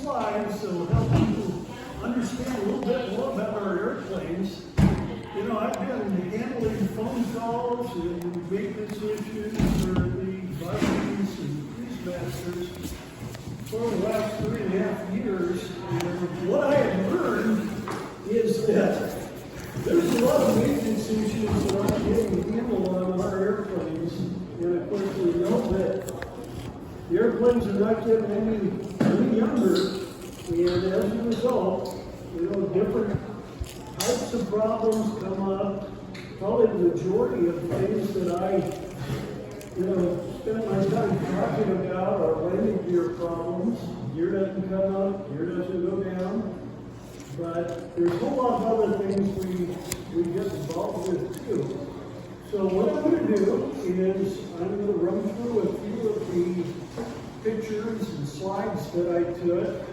slides that will help people understand a little bit more about our airplanes. You know, I've been handling phone calls and maintenance issues for the Vikings and police masters for the last 3.5 years. And what I have learned is that there's a lot of maintenance issues that aren't getting handled on our airplanes. And of course, we know that the airplanes are not getting any younger. And as a result, you know, different types of problems come up. Probably the majority of the things that I, you know, spend my time talking about are landing gear problems. Gear doesn't come up, gear doesn't go down. But there's a whole lot of other things we get involved with too. So what I'm going to do is I'm going to run through a few of the pictures and slides that I took.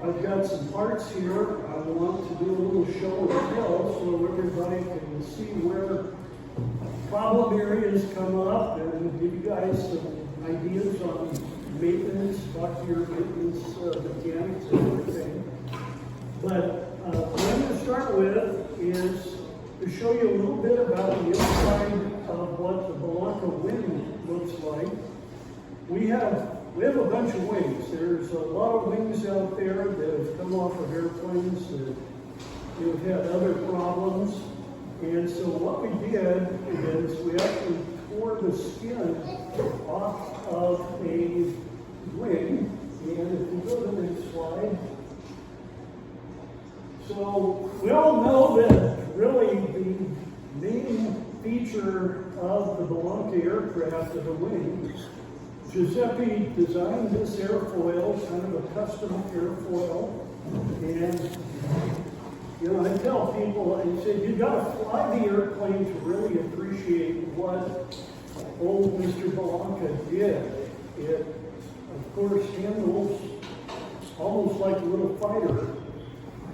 I've got some parts here. I want to do a little show and tell so everybody can see where problem areas come up and give you guys some ideas on maintenance, talk to your maintenance mechanics and everything. But what I'm going to start with is to show you a little bit about the inside of what the Bellanca wing looks like. We have a bunch of wings. There's a lot of wings out there that have come off of airplanes that have had other problems. And so what we did is we actually tore the skin off of a wing. And if you go to the next slide. So we all know that really the main feature of the Bellanca aircraft of the wing, Giuseppe designed this airfoil, kind of a custom airfoil. And, you know, I tell people, I say, you got to fly the airplane to really appreciate what old Mr. Bellanca did. It, of course, handles almost like a little fighter.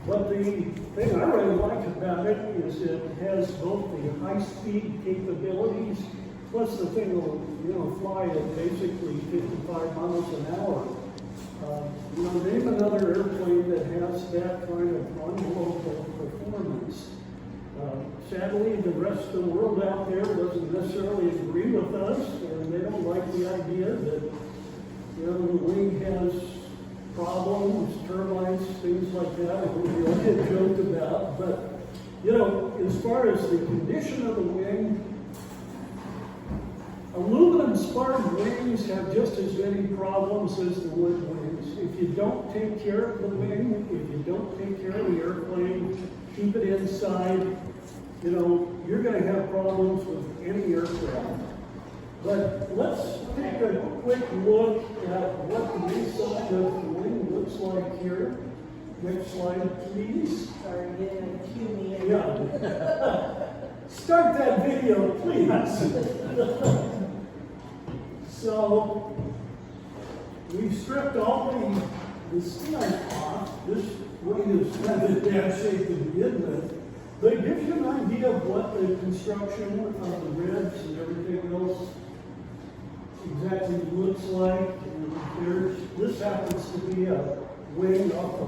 But the thing I really like about it is it has both the high-speed capabilities, plus the thing will, you know, fly at basically 55 miles an hour. You know, name another airplane that has that kind of unbelievable performance. Sadly, the rest of the world out there doesn't necessarily agree with us, and they don't like the idea that, you know, the wing has problems, turbines, things like that, we all get joked about. But, you know, as far as the condition of the wing, aluminum sparred wings have just as many problems as the wood wings. If you don't take care of the wing, if you don't take care of the airplane, keep it inside, you know, you're going to have problems with any aircraft. But let's take a quick look at what the inside of the wing looks like here. Next slide, please. Sorry, you didn't cue me in. Yeah. Start that video, please. So, we stripped all the skin off. This wing is kind of in bad shape to begin with. But it gives you an idea of what the construction of the ribs and everything else exactly looks like. And this happens to be a wing off the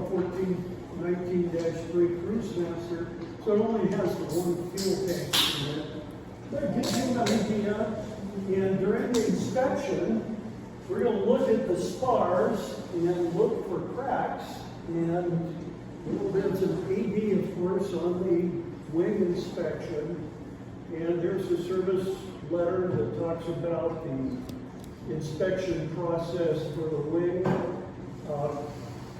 1419-3 Cruise Master, so it only has the one fuel tank in it. But it gives you an idea. And during the inspection, we're going to look at the spars and look for cracks. And there's an AD, of course, on the wing inspection. And there's a service letter that talks about the inspection process for the wing.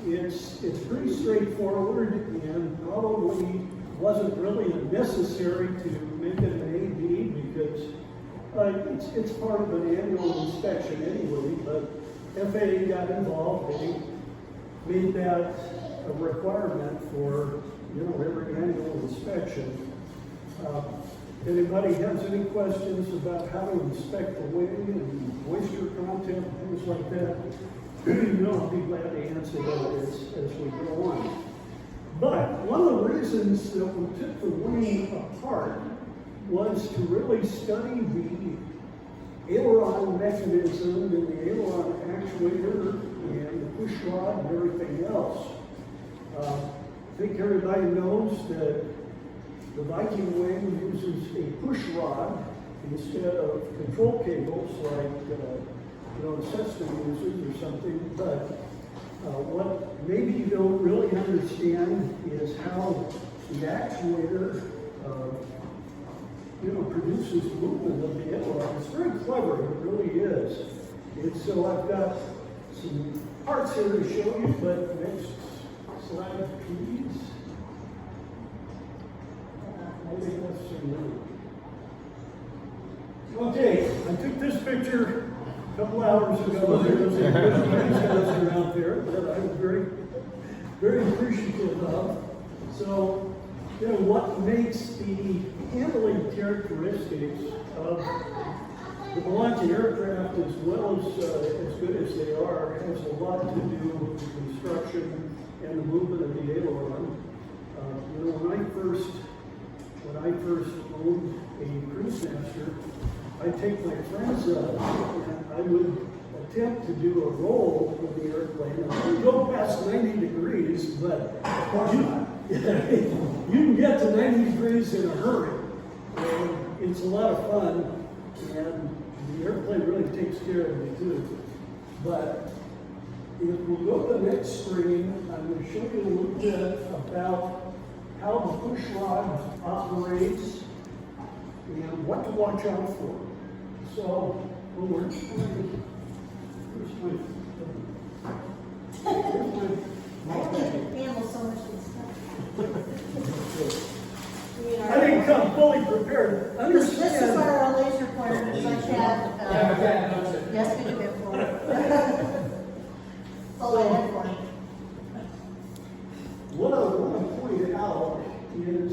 It's pretty straightforward and probably wasn't really necessary to make it an AD because it's part of an annual inspection anyway, but FAA got involved. They made that a requirement for, you know, every annual inspection. Anybody has any questions about how to inspect the wing and moisture content, things like that, you know, I'll be glad to answer those as we go on. But one of the reasons that we took the wing apart was to really study the aileron aileron mechanism and the aileron actuator and the push rod and everything else. I think everybody knows that the Viking wing uses a push rod instead of control cables like the Cessna uses or something. But what maybe you don't really understand is how the actuator produces movement of the aileron. It's very clever, it really is. And so I've got some parts here to show you, but next slide, please. Okay, I took this picture a couple hours ago. There's a good around there that I'm very, very appreciative of. So, what makes the handling characteristics of the Bellanca aircraft, as well as good as they are, has a lot to do with the construction and the movement of the aileron. When I first owned a cruise master, I'd take my friends up and I would attempt to do a roll with the airplane. I would go past 90 degrees, but you can get to 90 degrees in a hurry. And it's a lot of fun, and the airplane really takes care of you too. But if we go to the next screen, I'm going to show you a little bit about how the push rod operates and what to watch out for. So, Handle so much good stuff. I didn't come fully prepared. This is our laser pointer, just like that. Yes, we do before. Oh, I had one. What I want to point out is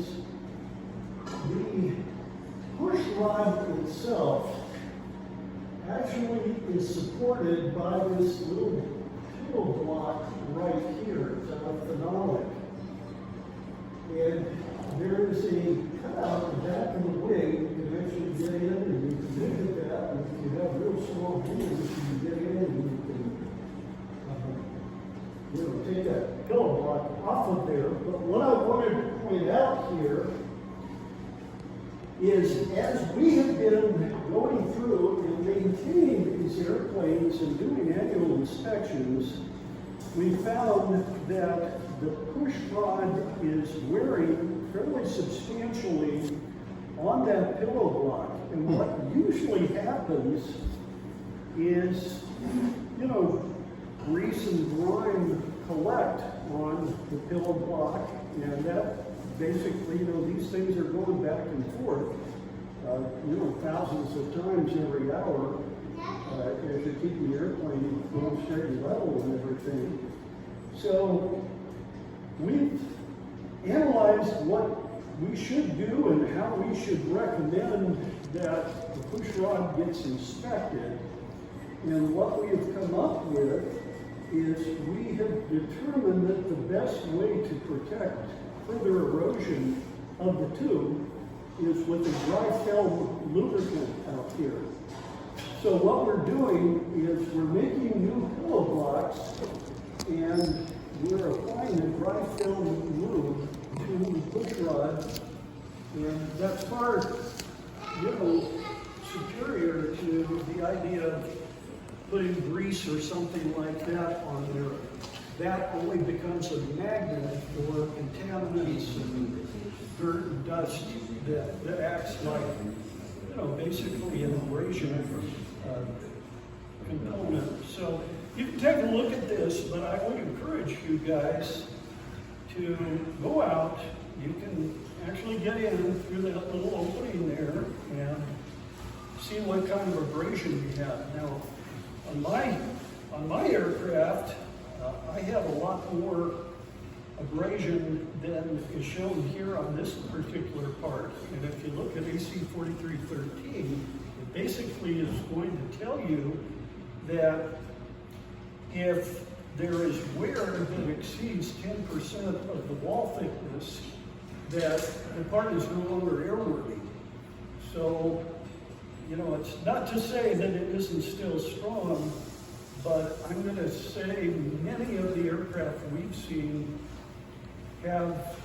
the push rod itself actually is supported by this little pillow block right here. It's a phenolic. And there is a cutout at the back of the wing. You can actually get in and you can look at that. And if you have real small hands, you can get in and you can take that pillow block off of there. But what I wanted to point out here is, as we have been going through and maintaining these airplanes and doing annual inspections, we found that the push rod is wearing fairly substantially on that pillow block. And what usually happens is, grease and grime collect on the pillow block, and that basically, these things are going back and forth, thousands of times every hour as you're keeping the airplane going straight and level and everything. So we've analyzed what we should do and how we should recommend that the push rod gets inspected. And what we have come up with is we have determined that the best way to protect further erosion of the tube is with a dry film lubricant out here. So what we're doing is we're making new pillow blocks and we're applying a dry film lube to the push rod, and that's far, superior to the idea of putting grease or something like that on there. That only becomes a magnet for contaminants and dirt and dust that acts like, basically an abrasion component. So you can take a look at this, but I would encourage you guys to go out. You can actually get in through that little opening there and see what kind of abrasion you have. Now, on my aircraft, I have a lot more abrasion than is shown here on this particular part. And if you look at AC 4313, it basically is going to tell you that if there is wear that exceeds 10% of the wall thickness, that the part is no longer airworthy. So you know, it's not to say that it isn't still strong, but I'm going to say many of the aircraft we've seen have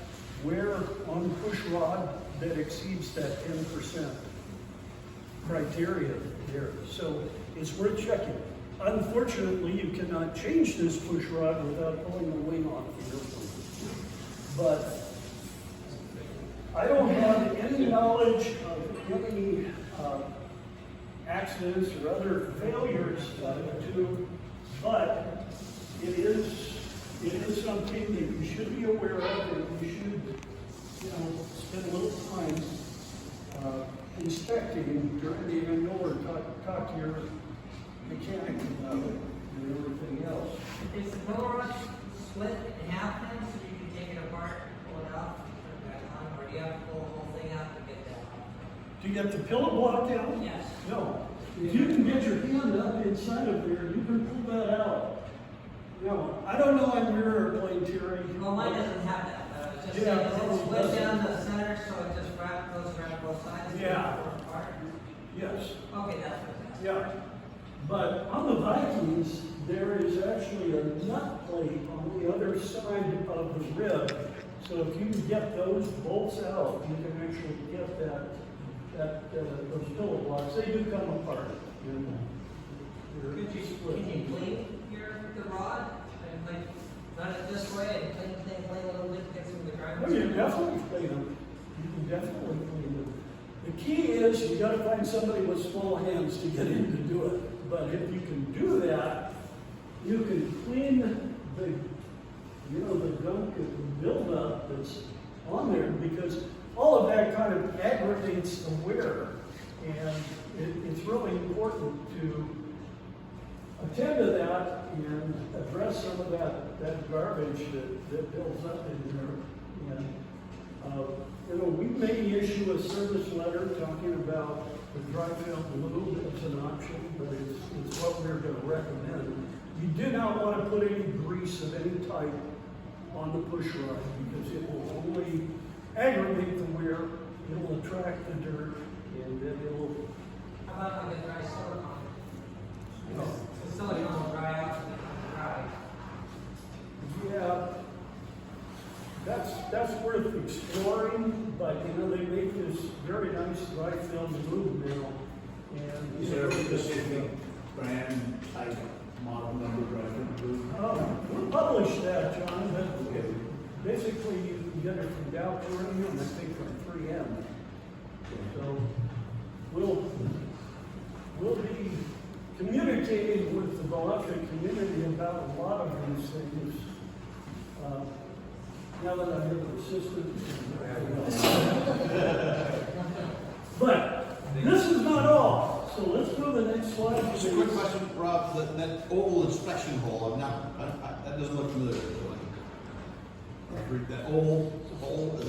wear on push rod that exceeds that 10% criteria there. So it's worth checking. Unfortunately, you cannot change this push rod without pulling the wing off the airplane. But I don't have any knowledge of any accidents or other failures to, but it is something that you should be aware of, and you should, you know, spend a little time inspecting during the annual, or talk to your mechanic about it and everything else. Is the pillow rod split in half then, so you can take it apart, pull it out, put it back on, or do you have to pull the whole thing out to get that off? Do you get the pillow block down? Yes. No. If you can get your hand up inside of there, you can pull that out. No, I don't know on your airplane, Terry. Well, mine doesn't have that, but it's just, Yeah, saying, probably it's split doesn't. down the center, so it just goes around both sides? Yeah. Apart? Yes. Okay, that's what it's. Yeah. But on the Vikings, there is actually a nut plate on the other side of the rib. So if you can get those bolts out, you can actually get those pillow blocks. They do come apart. And they're Could you clean the rod and like run it this way and clean a little bit, get some of the Oh, grinders? you can definitely clean them. You can definitely clean them. The key is you got to find somebody with small hands to get in to do it. But if you can do that, you can clean the, you know, the gunk and buildup that's on there, because all of that kind of aggravates the wear, and it's really important to attend to that and address some of that garbage that builds up in there. And you know, we may issue a service letter talking about the dry film lube as an option, but it's what we're going to recommend. You do not want to put any grease of any type on the push rod, because it will only aggravate the wear, it will attract the dirt, and then it will. How about like a dry silicone? You know, The silicone will dry out and become dry. yeah, that's worth exploring, but you know, they make this very nice dry film lube now, and Is there a specific brand, type, model number, brand? we'll publish that, John, but basically you can get it from Dow Touring and I think from 3M. So we'll be communicating with the Bellanca community about a lot of these things. Now that I have an assistant. But this is not all. So let's go to the next slide. Just a quick question, Rob, that oval inspection hole, that doesn't look familiar to me. That oval hole,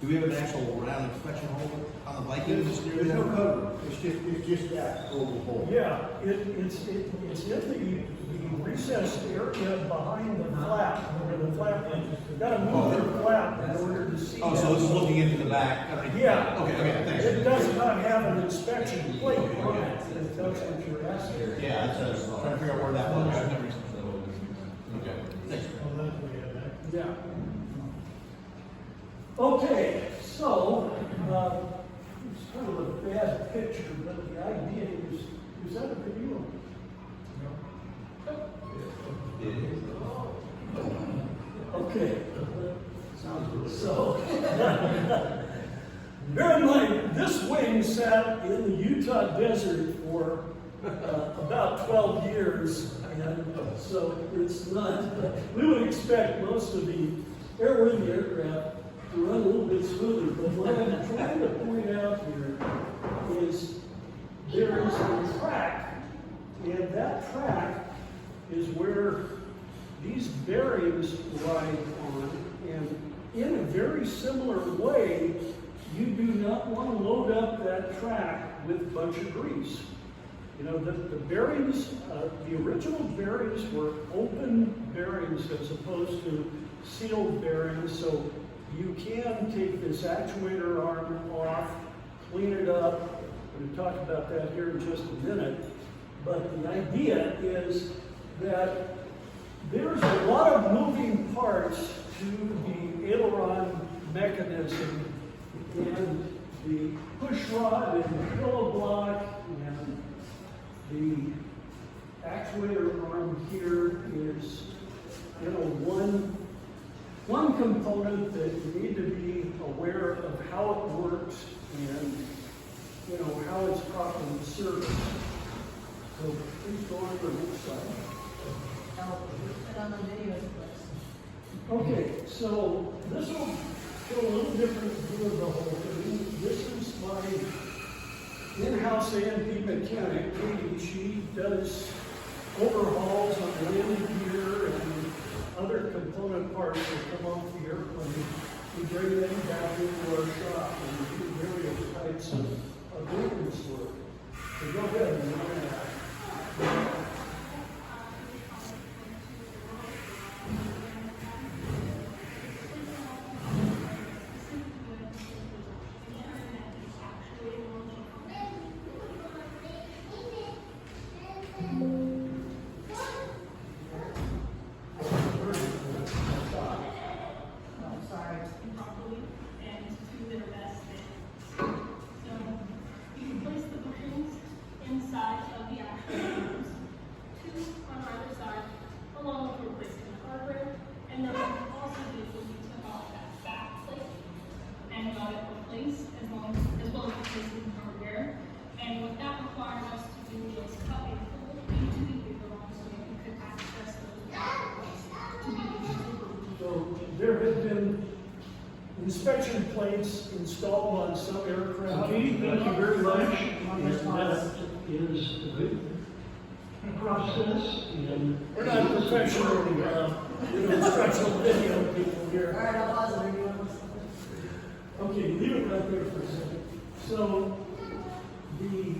do we have an actual round inspection hole on the Vikings? There's no cover, it's just that oval hole. Yeah, it's in the recessed area behind the flap, where the flap is. You've got to move your flap in order to see. Oh, so this is looking into the back? Yeah. Okay, thanks. It does not have an inspection plate on it, if that's what you're asking. Yeah, that's what I was trying to figure out where that was. Okay, thanks. Yeah. Okay, so, it's kind of a bad picture, but the idea is that a video? Okay. So, bear in mind, this wing sat in the Utah desert for about 12 years, and so it's not, we would expect most of the airworthy aircraft to run a little bit smoother, but what I'm trying to point out here is there is a track, and that track is where these bearings ride on, and in a very similar way, you do not want to load up that track with a bunch of grease. You know, the bearings, the original bearings were open bearings as opposed to sealed bearings, so you can take this actuator arm off, clean it up, We're going to talk about that here in just a minute. But the idea is that there's a lot of moving parts to the aileron mechanism and the push rod and the pillow block and the actuator arm here is, you know, one component that you need to be aware of how it works and, you know, how it's properly serviced. So please go on to the next slide. Now, put on the video, please. Okay, so this will show a little different view of the whole thing. This is my in-house A&P mechanic, Katie. She does overhauls on landing gear and other component parts that come off the airplane. We bring them back into our shop and do various types of maintenance work. So go ahead and run that. Properly and to their best fit. So you can place the bushings inside of the actual arms, two on either side, along with replacing the hardware. And then what we also did was we took off that back plate and got it replaced as well as replacing the hardware. And what that required us to do was cut a hole into the aileron so that we could access those back plates to be able to remove. So there have been inspection plates installed on some aircraft. Katie, thank you very much. And that is a good process. And we're not professional, instructional video people All here. right, I'll pause it. Okay, leave it right there for a second. So the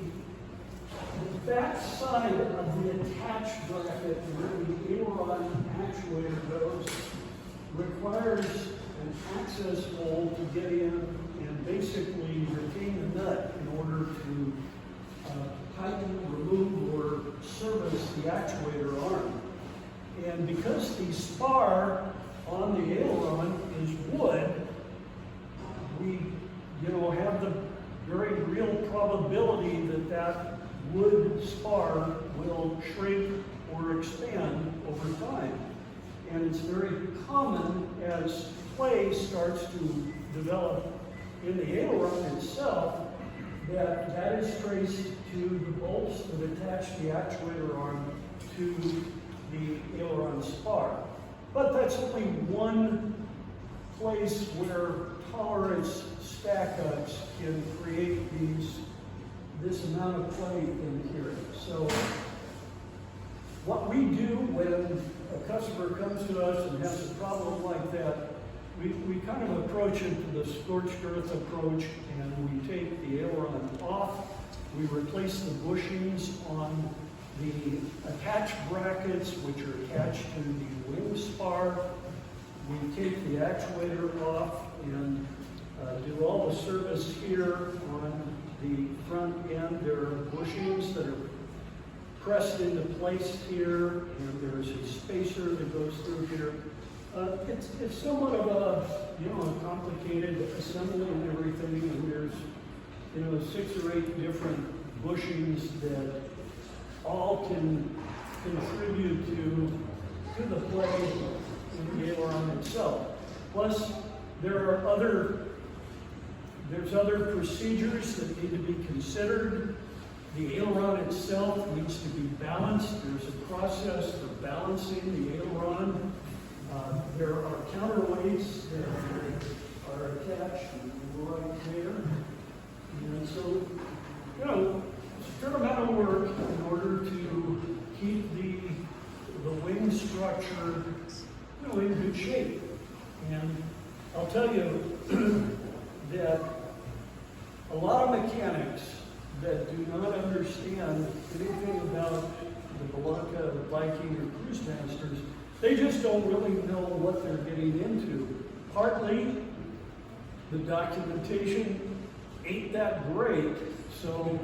back side of the attached bracket where the aileron actuator goes requires an access hole to get in and basically retain the nut in order to tighten, remove, or service the actuator arm. And because the spar on the aileron is wood, we, have the very real probability that that wood spar will shrink or expand over time. And it's very common as play starts to develop in the aileron itself that is traced to the bolts that attach the actuator arm to the aileron spar. But that's only one place where tolerance stack-ups can create this amount of play in here. So what we do when a customer comes to us and has a problem like that, we kind of approach it to the scorched earth approach, and we take the aileron off. We replace the bushings on the attached brackets, which are attached to the wing spar. We take the actuator off and do all the service here on the front end. There are bushings that are pressed into place here, and there's a spacer that goes through here. It's somewhat of a complicated assembly and everything, and there's 6 or 8 different bushings that all can contribute to the play in the aileron itself. Plus, there's other procedures that need to be considered. The aileron itself needs to be balanced. There's a process for balancing the aileron. There are counterweights that are attached right there. And so, it's a fair amount of work in order to keep the wing structure, in good shape. And I'll tell you that a lot of mechanics that do not understand anything about the Bellanca, the Viking, or Cruise Masters, they just don't really know what they're getting into. Partly, the documentation ain't that great, so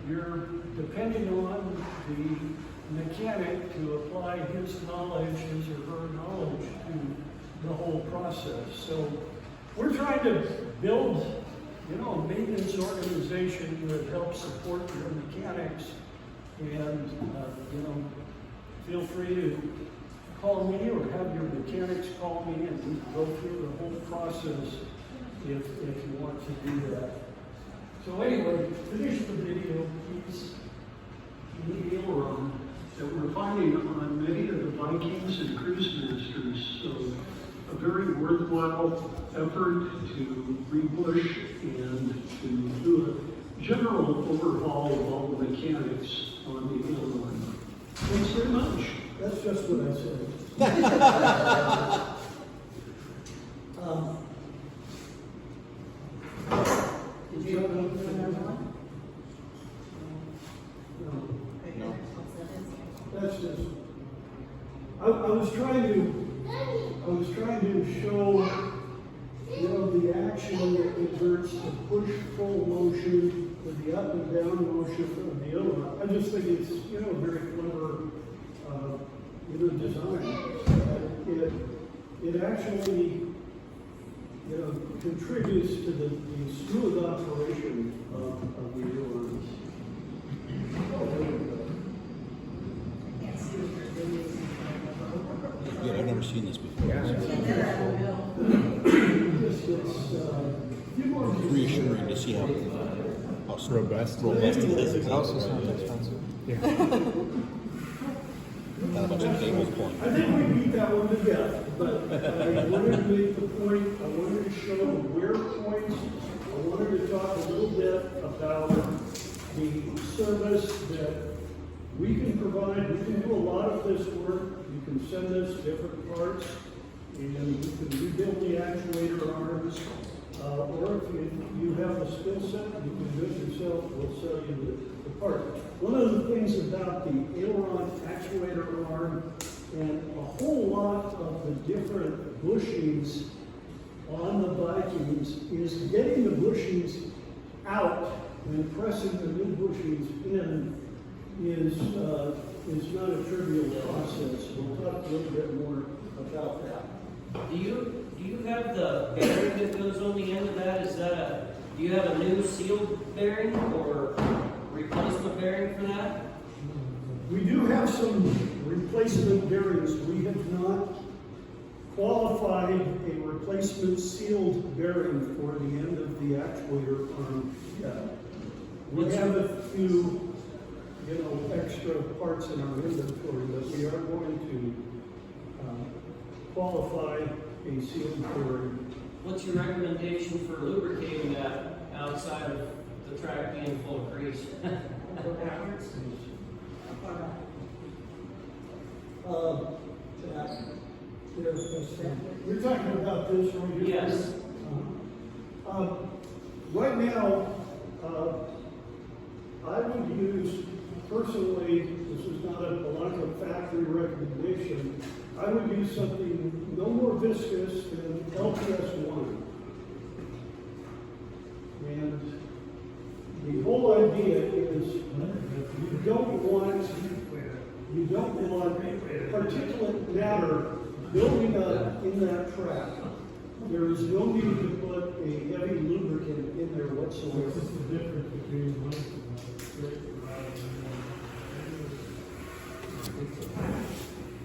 you're depending on the mechanic to apply his knowledge, his or her knowledge to the whole process. So we're trying to build, you know, a maintenance organization that helps support your mechanics. And, you know, feel free to call me or have your mechanics call me and we can go through the whole process if you want to do that. So anyway, finish the video, please. The aileron that we're finding on many of the Vikings and cruise masters. So a very worthwhile effort to rebush and to do a general overhaul of all the mechanics on the aileron. Thanks very much. That's just what I said. Did you do another one? No. No. That's just, I was trying to show, you know, the action that exerts the push pull motion with the up and down motion of the aileron. I just think it's, you know, very clever, you know, design. It actually, you know, contributes to the smooth operation of the ailerons. Yeah, I've never seen this before. It's reassuring to see how robust it is. It also sounds expensive. Not a bunch of cables pulling. I think we beat that one to death, but I wanted to make the point, I wanted to show the wear points, I wanted to talk a little bit about the service that we can provide. We can do a lot of this work. You can send us different parts, and you can rebuild the actuator arms, or if you have the skill set, you can do it yourself. We'll sell you the part. One of the things about the aileron actuator arm and a whole lot of the different bushings on the Vikings is getting the bushings out and pressing the new bushings in is not a trivial process. We'll talk a little bit more about that. Do you have the bearing that goes on the end of that? Is that do you have a new sealed bearing or replacement bearing for that? We do have some replacement bearings. We have not qualified a replacement sealed bearing for the end of the actuator arm yet. We have a few, you know, extra parts in our inventory, but we are going to qualify a sealed bearing. What's your recommendation for lubricating that outside of the track being full of grease? Go backwards. You're talking about this right here? Yes. Right now, I would use, personally, this is not a Bellanca factory recommendation, I would use something no more viscous than LPS1. And the whole idea is you don't want particulate matter building up in that track. There is no need to put a heavy lubricant in there whatsoever. What's the difference between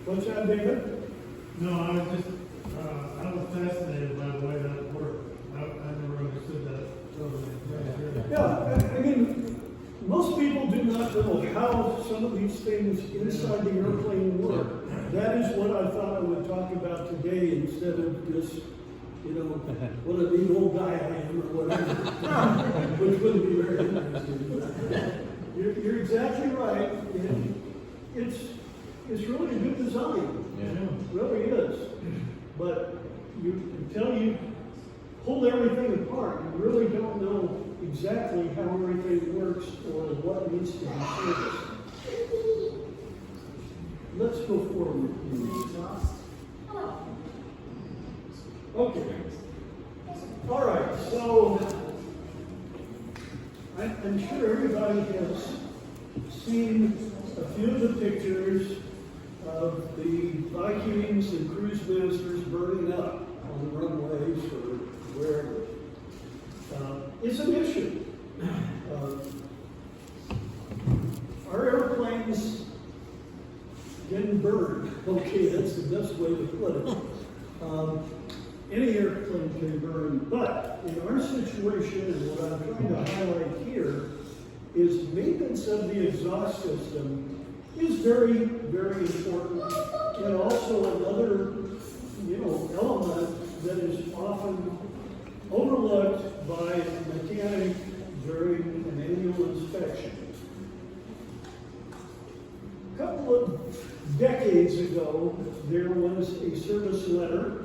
What's that, David? No, I was just, I was fascinated by the way that worked. I never understood that totally. Yeah, I mean, most people do not know how some of these things inside the airplane work. That is what I thought I would talk about today instead of just, you know, what a neat old guy I am or whatever, which wouldn't be very interesting. You're exactly right. It's really a good design. Yeah. It really is. But until you pull everything apart, you really don't know exactly how everything works or what needs to be serviced. Let's go forward, please. Okay. All right, so I'm sure everybody has seen a few of the pictures of the Vikings and cruise masters burning up on the runways or wherever. It's an issue. Our airplanes didn't burn. Okay, that's the best way to put it. Any airplane can burn, but in our situation, and what I'm trying to highlight here, is maintenance of the exhaust system is very, very important, and also another, element that is often overlooked by a mechanic during an annual inspection. A couple of decades ago, there was a service letter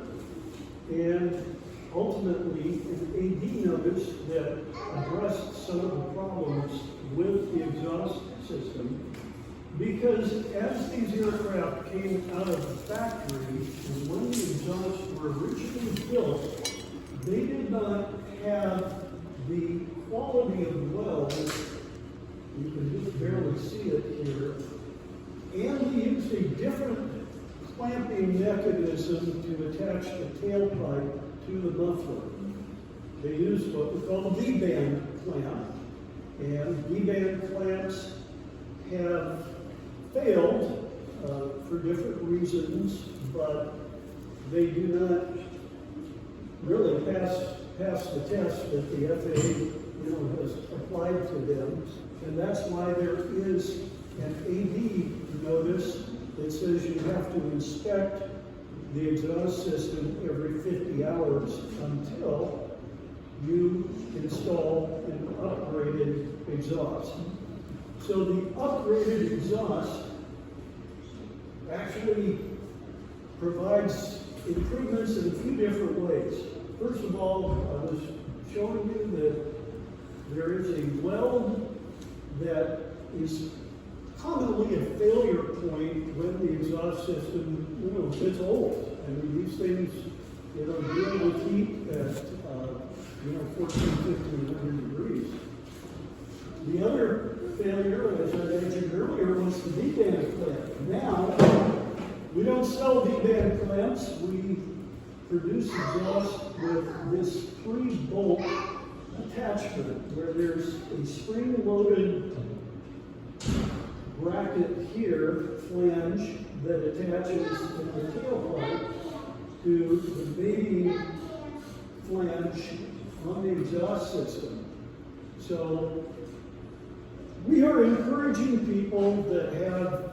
and ultimately an AD notice that addressed some of the problems with the exhaust system, because as these aircraft came out of the factory and when the exhausts were originally built, they did not have the quality of weld. You can just barely see it here. And they used a different clamping mechanism to attach the tailpipe to the muffler. They used what we call a V-band clamp. And V-band clamps have failed for different reasons, but they do not really pass the test that the FAA has applied to them. And that's why there is an AD notice that says you have to inspect the exhaust system every 50 hours until you install an upgraded exhaust. So the upgraded exhaust actually provides improvements in a few different ways. First of all, I was showing you that there is a weld that is commonly a failure point when the exhaust system, gets old. I mean, these things, deal with heat at, 1,400 to 1,500 degrees. The other failure, as I mentioned earlier, was the V-band clamp. Now, we don't sell V-band clamps. We produce exhaust with this 3-bolt attachment where there's a spring-loaded bracket here, flange, that attaches in the tailpipe to the mating flange on the exhaust system. So we are encouraging people that have,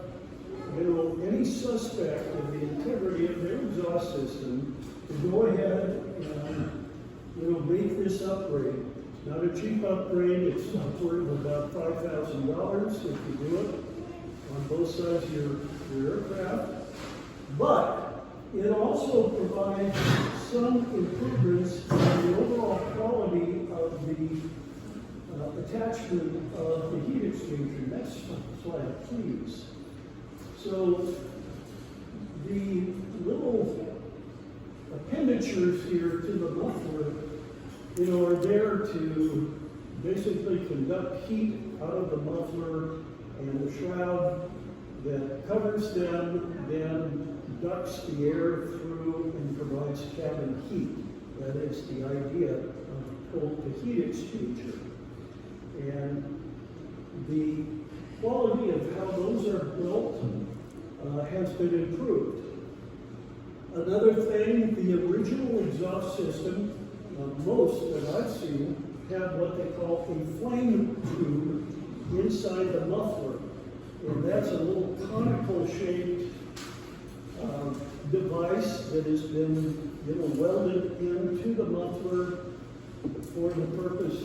any suspect of the integrity of their exhaust system to go ahead and, make this upgrade. It's not a cheap upgrade. It's upward of about $5,000 if you do it on both sides of your aircraft. But it also provides some improvements in the overall quality of the attachment of the heat exchanger. Next slide, please. So the little appenditures here to the muffler, are there to basically conduct heat out of the muffler, and the shroud that covers them then ducts the air through and provides cabin heat. That is the idea of the heat exchanger. And the quality of how those are built has been improved. Another thing, the original exhaust system, most that I've seen, have what they call a flame tube inside the muffler. And that's a little conical shaped device that has been welded into the muffler for the purpose,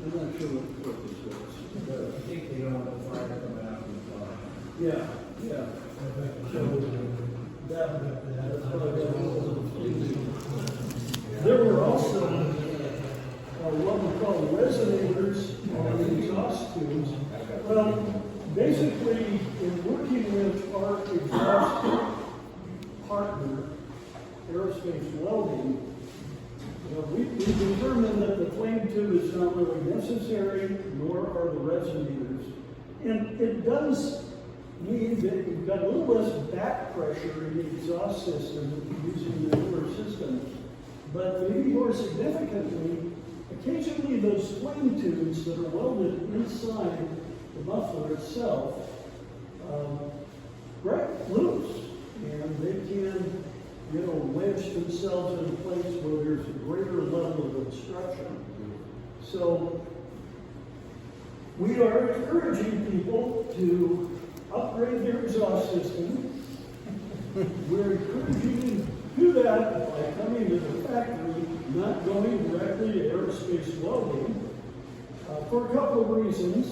I'm not sure what the purpose was. I think they don't want the fire coming out from the fire. Yeah. So that's what there were also what we call resonators on the exhaust tubes. Well, basically, in working with our exhaust partner, Aerospace Welding, We determined that the flame tube is not really necessary, nor are the resonators. And it does mean that you've got a little less back pressure in the exhaust system using the newer systems. But maybe more significantly, occasionally those flame tubes that are welded inside the muffler itself break loose, and they can, wedge themselves in a place where there's a greater level of obstruction. So we are encouraging people to upgrade their exhaust system. We're encouraging them to do that by coming to the factory, not going directly to aerospace welding, for a couple of reasons.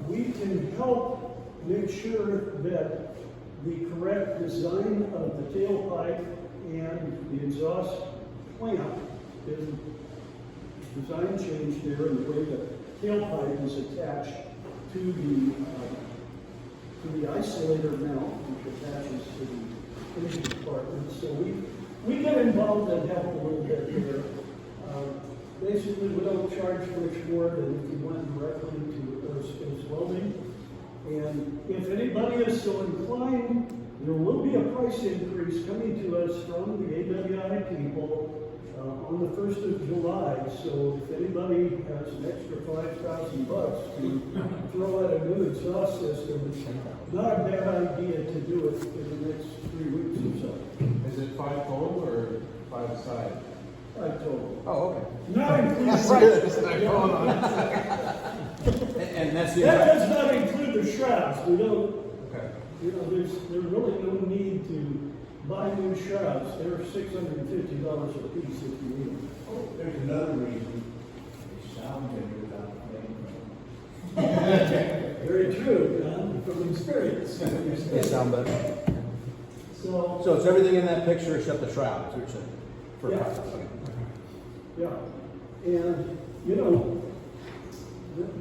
We can help make sure that the correct design of the tailpipe and the exhaust clamp is design change there in the way the tailpipe is attached to the isolator mount, which attaches to the engine compartment. So we get involved and help a little bit here. Basically, we don't charge much more than if you went directly to aerospace welding. And if anybody is so inclined, there will be a price increase coming to us from the AWI people on the 1st of July. So if anybody has an extra $5,000 to throw at a new exhaust system, it's not a bad idea to do it in the next 3 weeks or so. Is it 5 total or 5 side? 5 total. Oh, okay. Not including. And that's the. That does not include the shrouds. We don't. Okay. There's really no need to buy new shrouds. They're $650 a piece if you need them. Oh, there's another reason. They sound better without playing. Very true, John, from experience. They sound better. So So it's everything in that picture except the shroud, is what you're saying? yeah. And,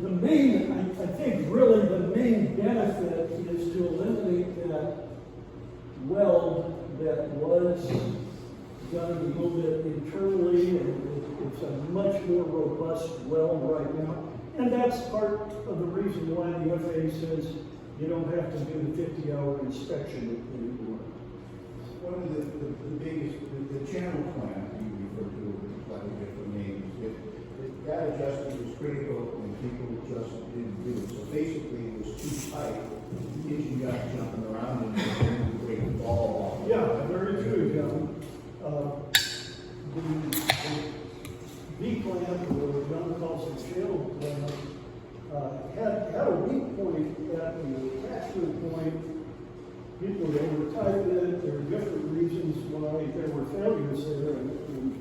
the main, I think really the main benefit is to eliminate that weld that was done a little bit internally, and it's a much more robust weld right now. And that's part of the reason why the FAA says you don't have to do the 50-hour inspection anymore. One of the biggest, the channel clamp you refer to by different names, that adjustment was critical and people just didn't do it. So basically it was too tight, the engine got jumping around and it would break the ball off. Yeah, very true, John. The V-clamp, or John calls it channel clamp, had a weak point at the attachment point. People that were tighten it. There were different reasons why there were failures there. And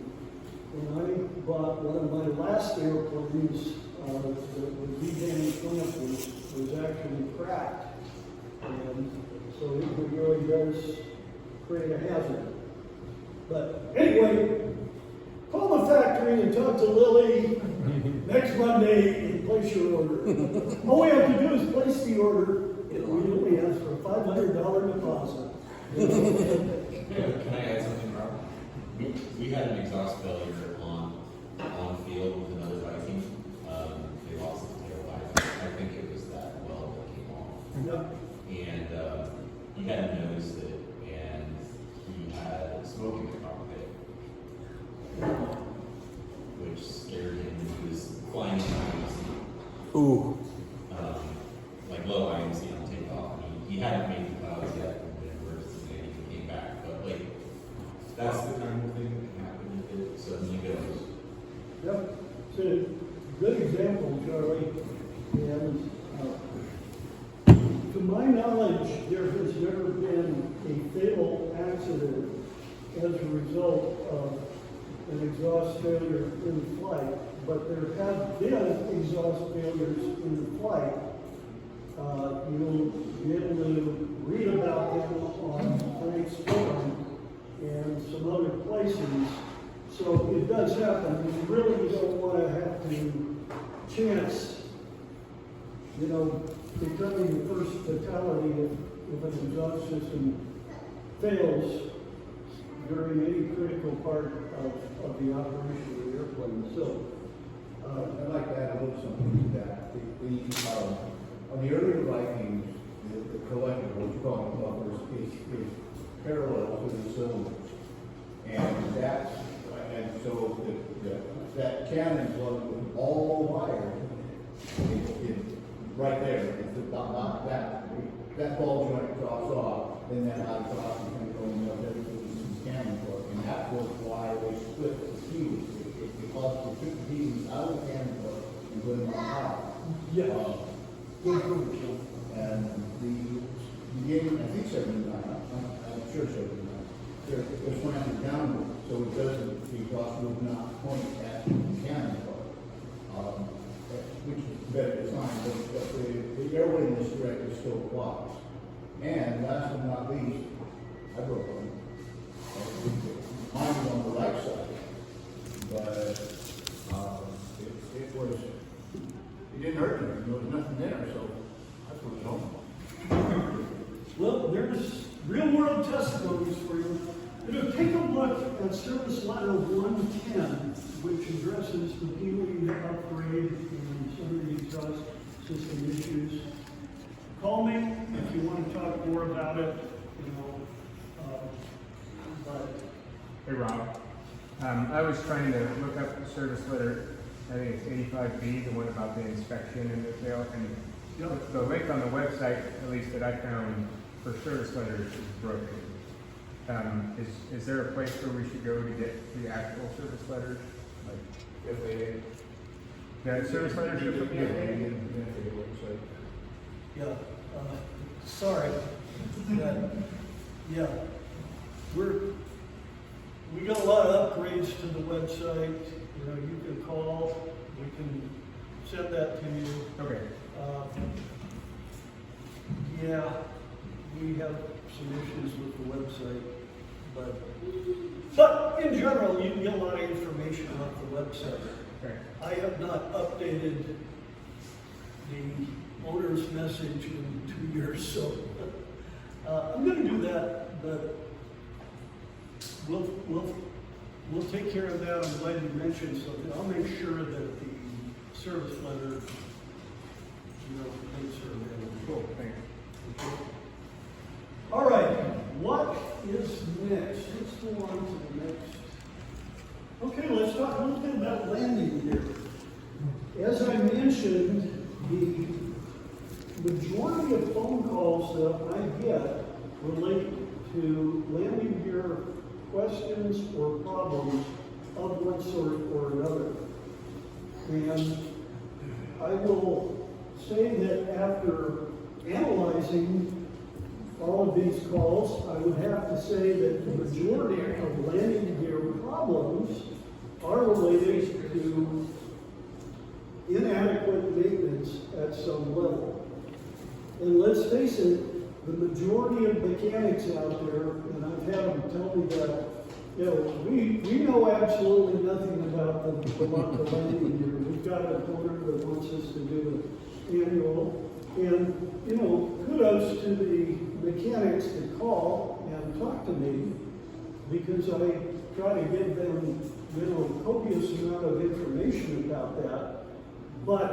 when I bought one of my last airplanes, the V-band clamp was actually cracked. And so it really does create a hazard. But anyway, call the factory and talk to Lily next Monday and place your order. All we have to do is place the order. We only ask for a $500 deposit. Can I add something, Rob? We had an exhaust failure on field with another Viking. They lost the tailpipe. I think it was that weld that came off. Yep. And he hadn't noticed it, and he had smoke in the cockpit, which scared him. He was flying IMC. Ooh. Like low IMC on takeoff. He hadn't made the clouds yet when it burst, and he came back. But that's the kind of thing that can happen with it. So he goes. Yep. It's a good example, Charlie. And to my knowledge, there has never been a fatal accident as a result of an exhaust failure in flight, but there have been exhaust failures in flight. You'll be able to read about them on Frank's forum and some other places. So it does happen. You really don't want to have to chance, becoming the first fatality if an exhaust system fails during any critical part of the operation of the airplane. So, I'd like to add a little something to that. On the earlier Vikings, the collector, what you call it, buffers, is parallel to the cylinders. And so that cannon plug with all wire is right there. It's about that ball joint drops off, then that out drops and then going up everything cannon plug. And that was why they split the fuse. Because they took the fuse out of the cannon plug and put them on top. good group. And the beginning, I think 79, I'm sure 79, they're slanted downward, so it doesn't, the exhaust would not point at the cannon part, which is better design, but the airway in this direction still applies. And last but not least, I broke one. Mine was on the right side, but it didn't hurt me. There was nothing there, so I put it home. Well, there's real world testimonies for you. Take a look at service letter 110, which addresses the Peewee upgrade and some of the exhaust system issues. Call me if you want to talk more about it, Hey Rob, I was trying to look up the service letter, I think it's 85B, the one about the inspection and the sale, and the link on the website, at least that I found for service letters, is broken. Is there a place where we should go to get the actual service letters? Like, the service letters are from the FAA. Yeah, sorry. Yeah, we got a lot of upgrades to the website. You can call, we can send that to you. Okay. Yeah, we have some issues with the website, but in general, you can get a lot of information off the website. Okay. I have not updated the owner's message in 2 years, so I'm going to do that, but we'll take care of that. I'm glad you mentioned something. I'll make sure that the service letter, links are available. Cool, thanks. Okay. All right, what is next? Let's go on to the next. Okay, let's talk a little bit about landing gear. As I mentioned, the majority of phone calls that I get relate to landing gear questions or problems of one sort or another. And I will say that after analyzing all of these calls, I would have to say that the majority of landing gear problems are related to inadequate maintenance at some level. And let's face it, the majority of mechanics out there, and I've had them tell me that, we know absolutely nothing about the landing gear. We've got an owner that wants us to do an annual, and kudos to the mechanics to call and talk to me, because I try to give them copious amount of information about that. But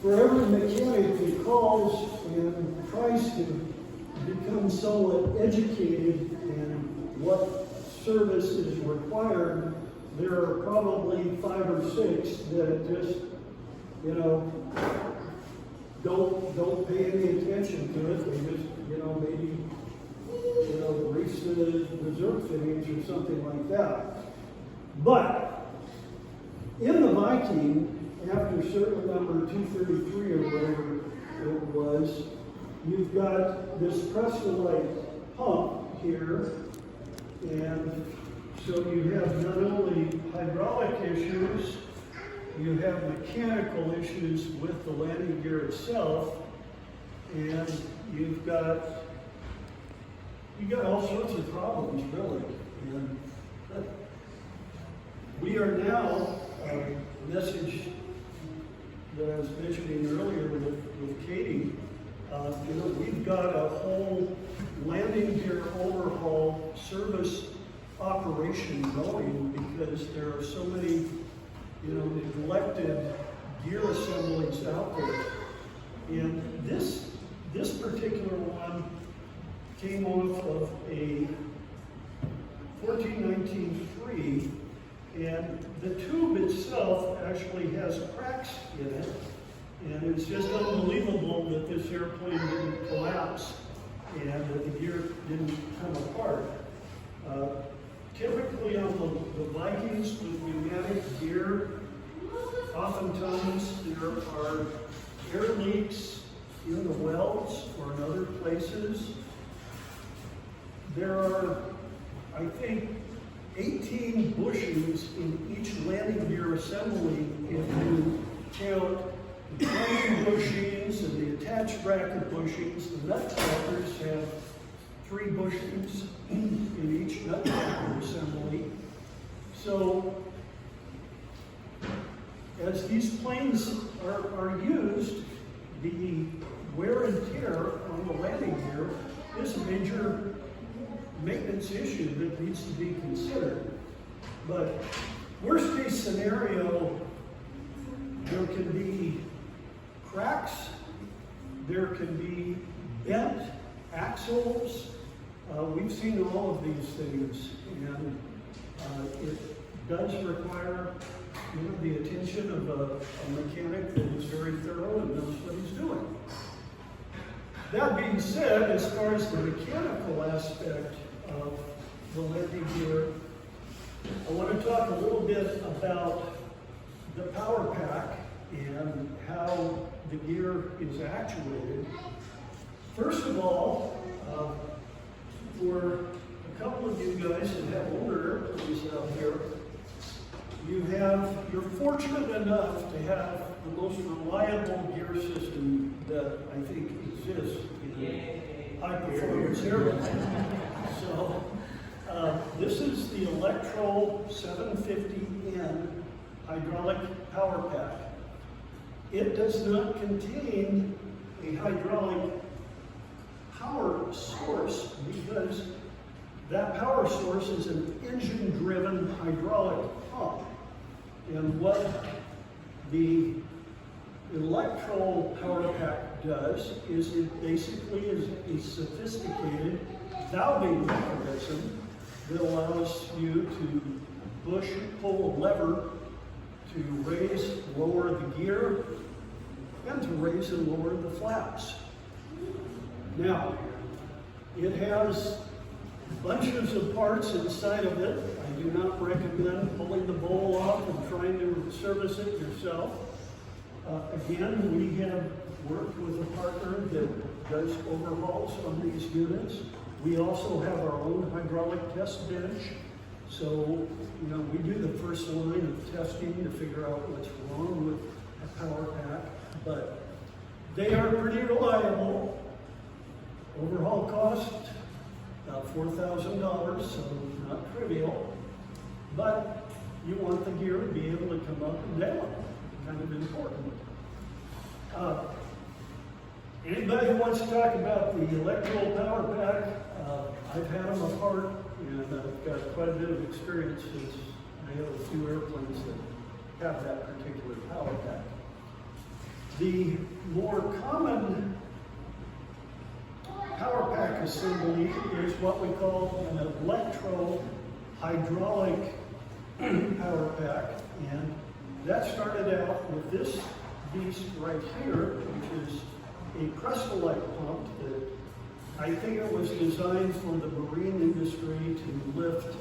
for every mechanic who calls and tries to become somewhat educated in what service is required, there are probably 5 or 6 that just, don't pay any attention to it. They just, maybe, grease the reserve fittings or something like that. But in the Viking, after certain number 233 or whatever it was, you've got this Prestolite pump here, and so you have not only hydraulic issues, you have mechanical issues with the landing gear itself, and you've got all sorts of problems, really. And we are now, message that I was mentioning earlier with Katie, we've got a whole landing gear overhaul service operation going because there are so many, neglected gear assemblies out there. And this particular one came off of a 1493, and the tube itself actually has cracks in it, and it's just unbelievable that this airplane didn't collapse and that the gear didn't come apart. Typically on the Vikings with pneumatic gear, oftentimes there are air leaks in the welds or in other places. There are, I think, 18 bushings in each landing gear assembly if you count the plane bushings and the attached bracket bushings. The nut crackers have 3 bushings in each nut cracker assembly. So, as these planes are used, the wear and tear on the landing gear is a major maintenance issue that needs to be considered. But worst case scenario, there can be cracks, there can be bent axles. We've seen all of these things, and it does require the attention of a mechanic that is very thorough and knows what he's doing. That being said, as far as the mechanical aspect of the landing gear, I want to talk a little bit about the power pack and how the gear is actuated. First of all, for a couple of you guys that have older airplanes out here, you're fortunate enough to have the most reliable gear system that I think exists in high-performance airplanes. So, this is the Electro 750N hydraulic power pack. It does not contain a hydraulic power source because that power source is an engine-driven hydraulic pump. And what the Electro power pack does is it basically is a sophisticated valving mechanism that allows you to push, pull a lever to raise, lower the gear, and to raise and lower the flaps. Now, it has bunches of parts inside of it. I do not recommend pulling the bowl off and trying to service it yourself. Again, we have worked with a partner that does overhauls on these units. We also have our own hydraulic test bench. So, we do the first line of testing to figure out what's wrong with a power pack. But they are pretty reliable. Overhaul cost about $4,000, so not trivial. But you want the gear to be able to come up and down. Kind of important. Anybody who wants to talk about the Electro power pack, I've had them apart, and I've got quite a bit of experience since I have a few airplanes that have that particular power pack. The more common power pack assembly is what we call an Electro hydraulic power pack, and that started out with this beast right here, which is a Crestolite pump that I think it was designed for the marine industry to lift,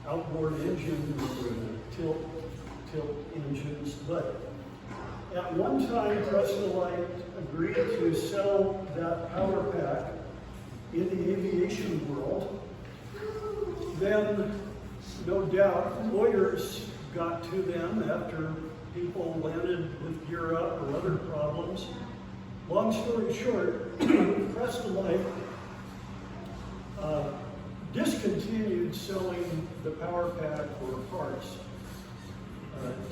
outboard engines, tilt engines. But at one time, Crestolite agreed to sell that power pack in the aviation world. Then, no doubt, lawyers got to them after people landed with gear up or other problems. Long story short, Crestolite discontinued selling the power pack or parts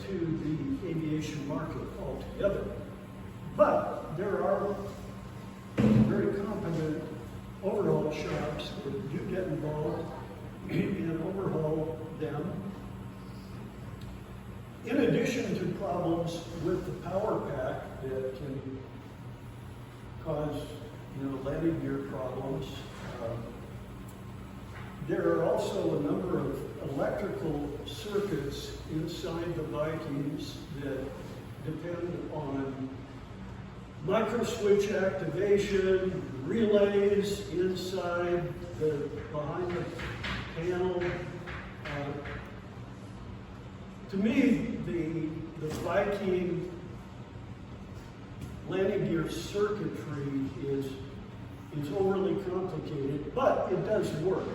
to the aviation market altogether. But there are very competent overhaul overhaul shops that do get involved and overhaul them. In addition to problems with the power pack that can cause, landing gear problems, there are also a number of electrical circuits inside the Vikings that depend on micro switch activation, relays inside behind the panel. To me, the Viking landing gear circuitry is overly complicated, but it does work.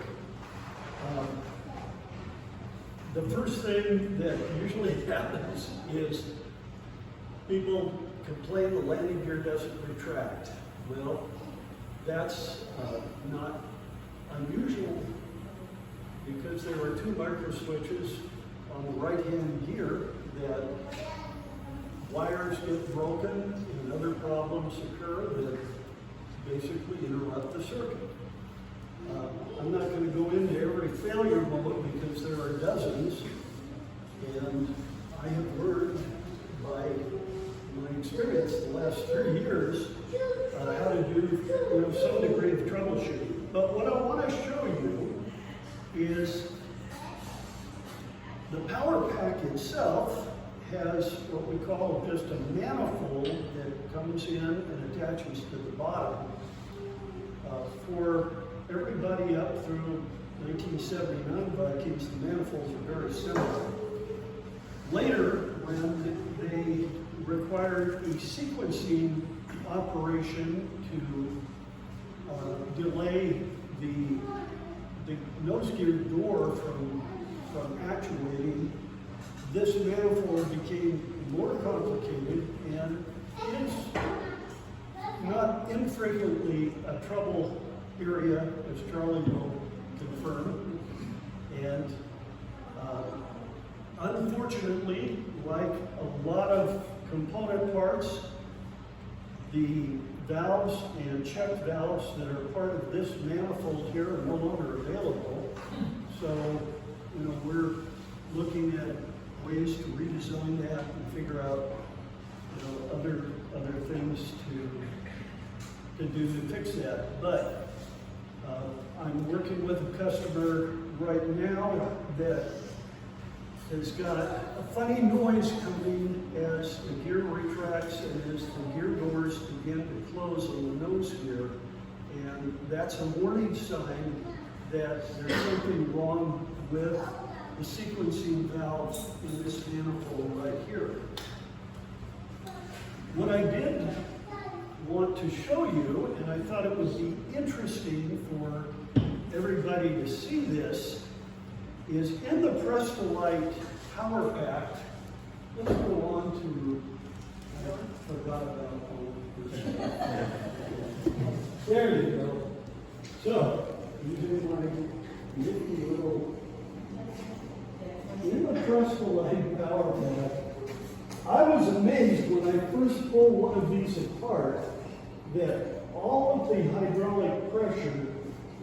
The first thing that usually happens is people complain the landing gear doesn't retract. Well, that's not unusual because there are two micro switches on the right-hand gear that wires get broken and other problems occur that basically interrupt the circuit. I'm not going to go into every failure mode because there are dozens, and I have learned by my experience the last 3 years how to do some degree of troubleshooting. But what I want to show you is the power pack itself has what we call just a manifold that comes in and attaches to the bottom. For everybody up through 1979 Vikings, the manifolds are very similar. Later, when they required a sequencing operation to delay the nose gear door from actuating, this manifold became more complicated and is not infrequently a trouble area, as Charlie will confirm. And unfortunately, like a lot of component parts, the valves and check valves that are part of this manifold here are no longer available. So, we're looking at ways to redesign that and figure out, other things to do to fix that. But I'm working with a customer right now that has got a funny noise coming as the gear retracts and as the gear doors begin to close on the nose gear. And that's a warning sign that there's something wrong with the sequencing valves in this manifold right here. What I did want to show you, and I thought it would be interesting for everybody to see this, is in the Prestolite power pack. Let's go on to, I forgot about all of this. There you go. So, using my nifty little, in the Prestolite power pack, I was amazed when I first pulled one of these apart that all of the hydraulic pressure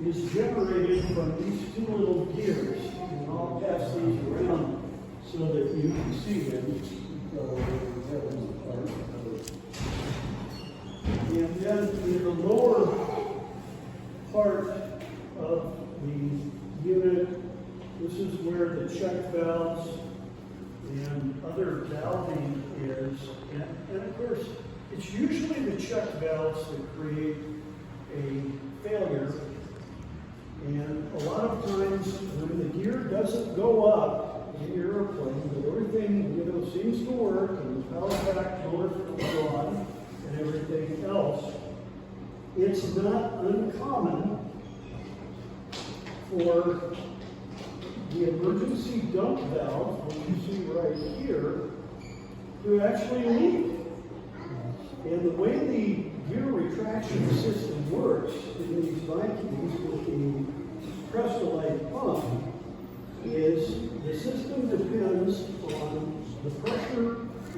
is generated from these two little gears. And I'll pass these around so that you can see them. And then in the lower part of the unit, this is where the check valves and other valving is. And of course, it's usually the check valves that create a failure. And a lot of times when the gear doesn't go up in your airplane, but everything seems to work and the power pack motor is on and everything else, it's not uncommon for the emergency dump valve, which you see right here, to actually leak. And the way the gear retraction system works in these Vikings with the Prestolite pump is the system depends on the pressure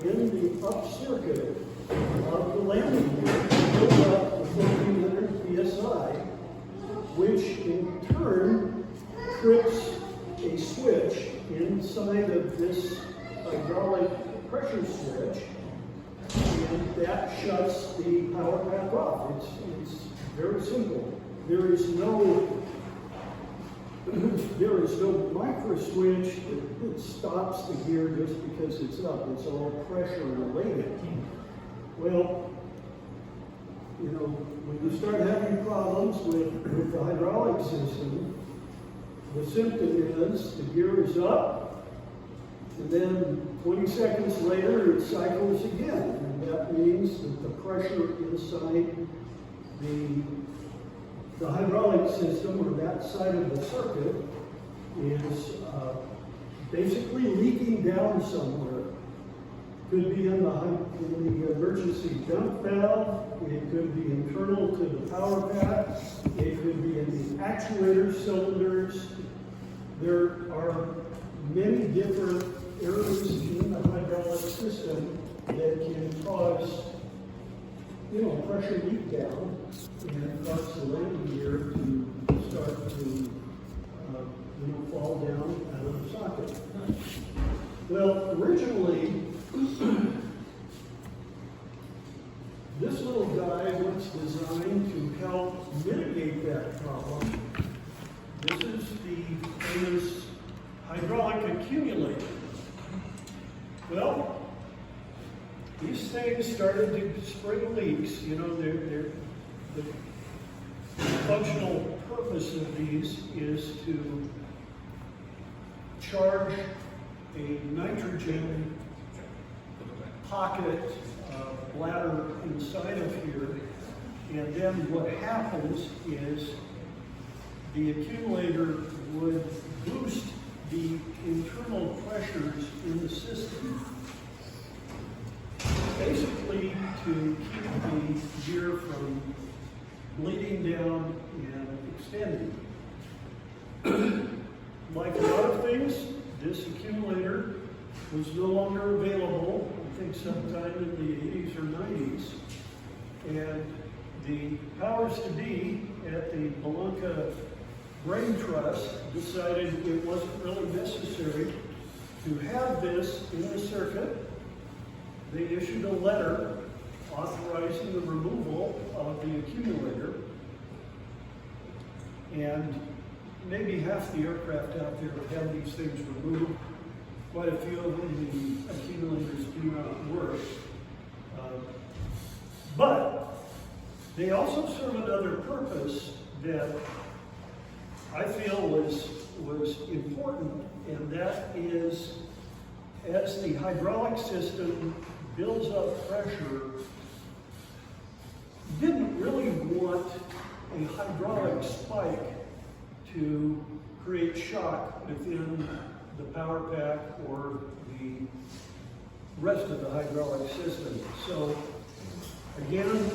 in the up circuit of the landing gear. It goes up to 1400 psi, which in turn trips a switch inside of this hydraulic pressure switch, and that shuts the power pack off. It's very simple. There is no micro switch that stops the gear just because it's up. It's all pressure related. Well, you know, when you start having problems with the hydraulic system, the symptom is the gear is up, and then 20 seconds later it cycles again. And that means that the pressure inside the hydraulic system, or that side of the circuit, is basically leaking down somewhere. Could be in the emergency dump valve, it could be internal to the power pack, it could be in the actuator cylinders. There are many different areas in the hydraulic system that can cause, you know, pressure leak down and cause the landing gear to start to, fall down out of the socket. Well, originally, this little guy was designed to help mitigate that problem. This is the famous hydraulic accumulator. Well, these things started to spring leaks. You know, the functional purpose of these is to charge a nitrogen pocket bladder inside of here, and then what happens is the accumulator would boost the internal pressures in the system, basically to keep the gear from bleeding down and extending. Like a lot of things, this accumulator was no longer available, I think sometime in the 80s or 90s. And the powers to be at the Bellanca Brain Trust decided it wasn't really necessary to have this in the circuit. They issued a letter authorizing the removal of the accumulator. And maybe half the aircraft out there have had these things removed. Quite a few of them, the accumulators do not work. But they also serve another purpose that I feel was important, and that is, as the hydraulic system builds up pressure, you didn't really want a hydraulic spike to create shock within the power pack or the rest of the hydraulic system. So again,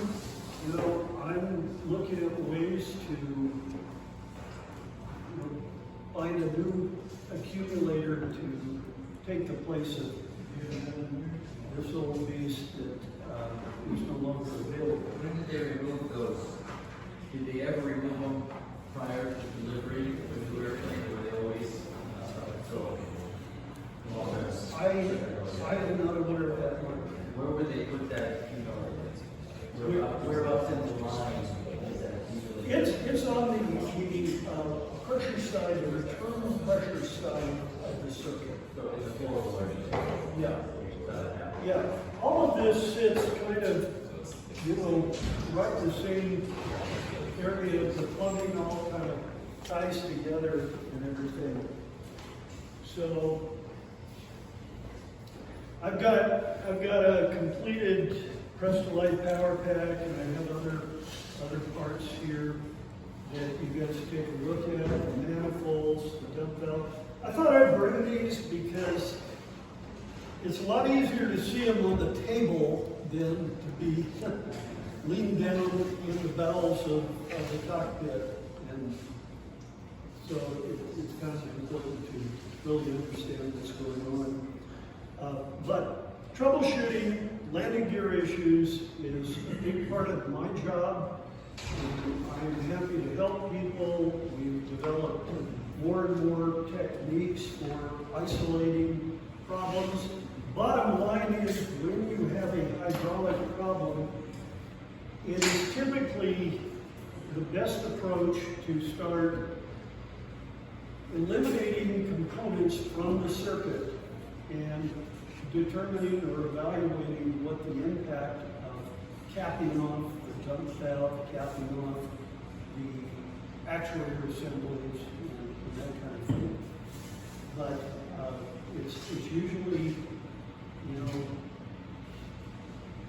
you know, I'm looking at ways to find a new accumulator to take the place of this old beast that is no longer available. When did they remove those? Did they ever remove them prior to delivery of the airplane, or were they always I am not aware of that one. Where would they put that, you know, whereabouts in the line is that usually? It's on the pressure side, the return pressure side of the circuit. So it's a full alert. Yeah. Yeah. All of this sits kind of, you know, right in the same area of the plumbing, all kind of ties together and everything. So I've got a completed Prestolite power pack, and I have other parts here that you guys take a look at, the manifolds, the dump valve. I thought I'd bring these because it's a lot easier to see them on the table than to be leaned down in the bowels of the cockpit. And so it's kind of important to really understand what's going on. But troubleshooting landing gear issues is a big part of my job. And I'm happy to help people. We've developed more and more techniques for isolating problems. Bottom line is, when you have a hydraulic problem, it is typically the best approach to start eliminating components from the circuit and determining or evaluating what the impact of capping off the jump valve, capping off the actuator assemblies, and that kind of thing. But it's usually, you know,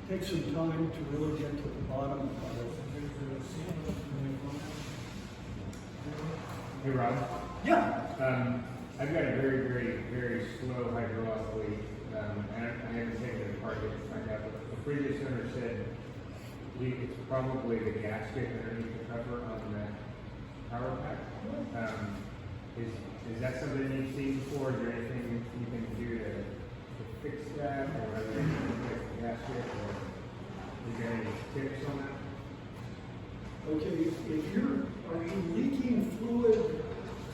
takes some time to really get to the bottom of it. Hey, Rob. Yeah. I've got a very, very, very slow hydraulic leak. I haven't taken it apart yet to find out, but the previous owner said it's probably the gasket underneath the cover on the power pack. Is that something you've seen before? Is there anything you can do to fix that, or whether you can fix the gasket, or is there any tips on that? Okay, are you leaking fluid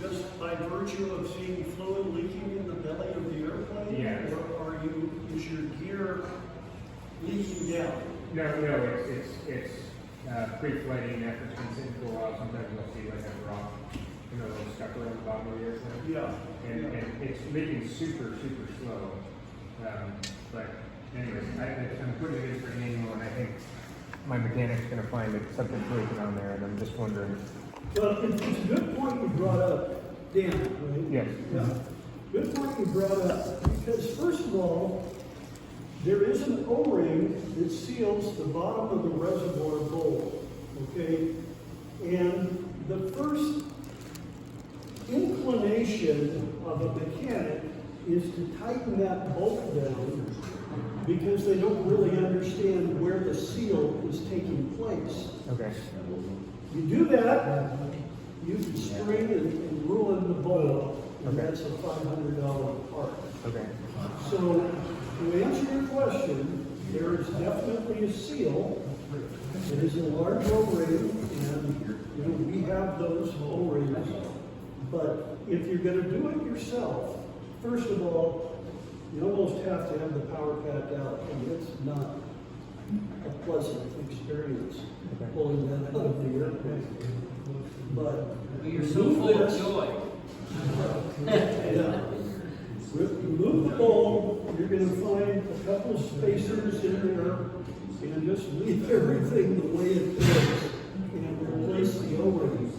just by virtue of seeing fluid leaking in the belly of the airplane? Yeah. Or is your gear leaking down? No, it's pre-flooding after it's been sitting for a while. Sometimes you'll see like a drop, a little stuck around the bottom of the airplane. Yeah. And it's leaking super, super slow. But anyways, I'm putting it in for annual, and I think my mechanic's going to find that something's leaking on there, and I'm just wondering. Well, it's a good point you brought up, Dan, right? Yes. Yeah. Good point you brought up, because first of all, there is an O-ring that seals the bottom of the reservoir bowl, okay? And the first inclination of a mechanic is to tighten that bolt down because they don't really understand where the seal is taking place. Okay. You do that, you can string and ruin the bolt, and Okay. that's a $500 part. Okay. So, to answer your question, there is definitely a seal. It is a large O-ring, and we have those O-rings. But if you're going to do it yourself, first of all, you almost have to have the power pack out, and it's not a pleasant experience pulling that out of the airplane. But You're so full of joy. yeah. Remove the bowl, you're going to find a couple of spacers in there, and just leave everything the way it is, and replace the O-ring.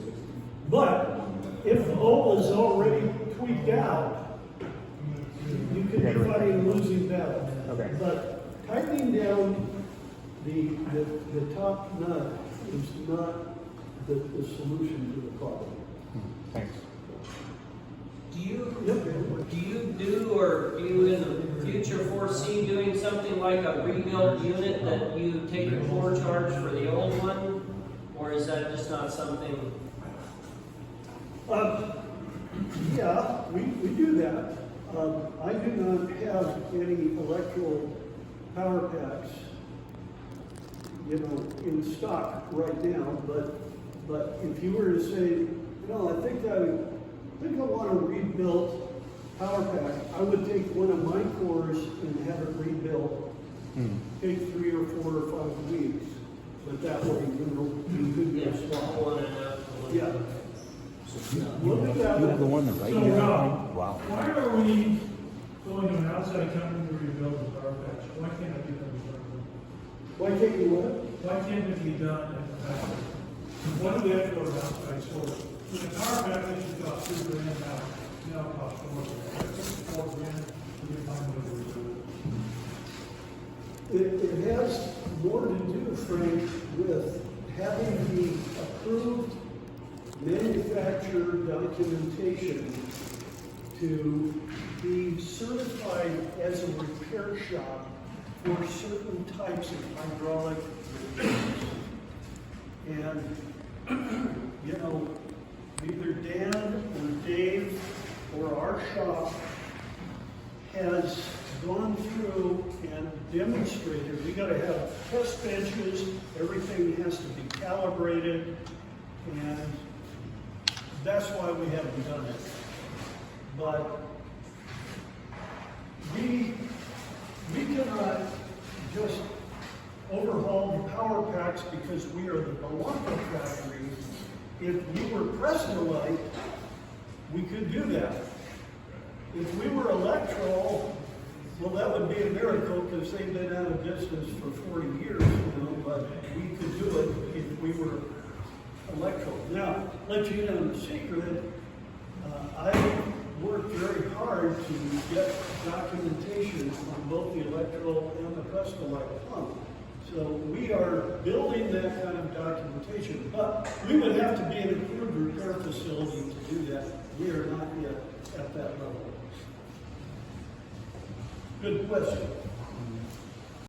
But if the hole is already tweaked out, you could be fighting a losing battle. Okay. But tightening down the top nut is not the solution to the problem. Thanks. Do you do or do you in the future foresee doing something like a rebuilt unit that you take a core charge for the old one? Or is that just not something? Yeah, we do that. I do not have any electrical power packs, in stock right now, but if you were to say, I think I want a rebuilt power pack, I would take one of my cores and have it rebuilt. Take 3 or 4 or 5 weeks, but that way, you could get a swap. Yeah. Look at that. You're the one that right So, here. Rob, Wow. why are we going to an outside company to rebuild the power patch? Why can't it be done internally? Why can't you what? Why can't it be done at the factory? Why do we have to go to outside source? With the power patch, it should cost $2,000 now. Now it costs $4,000. We can find a way to redo it. It has more to do, Frank, with having the approved manufacturer documentation to be certified as a repair shop for certain types of hydraulic repairs. And, either Dan or Dave or our shop has gone through and demonstrated. We got to have test benches, everything has to be calibrated, And that's why we haven't done it. But we cannot just overhaul the power packs because we are the Bellanca factory. If we were Prestolite, we could do that. If we were Electro, well, that would be a miracle because they've been out of business for 40 years, but we could do it if we were Electro. Now, let you know the secret, I worked very hard to get documentation on both the Electro and the Prestolite pump. So we are building that kind of documentation, but we would have to be an approved repair facility to do that. We are not yet at that level. Good question.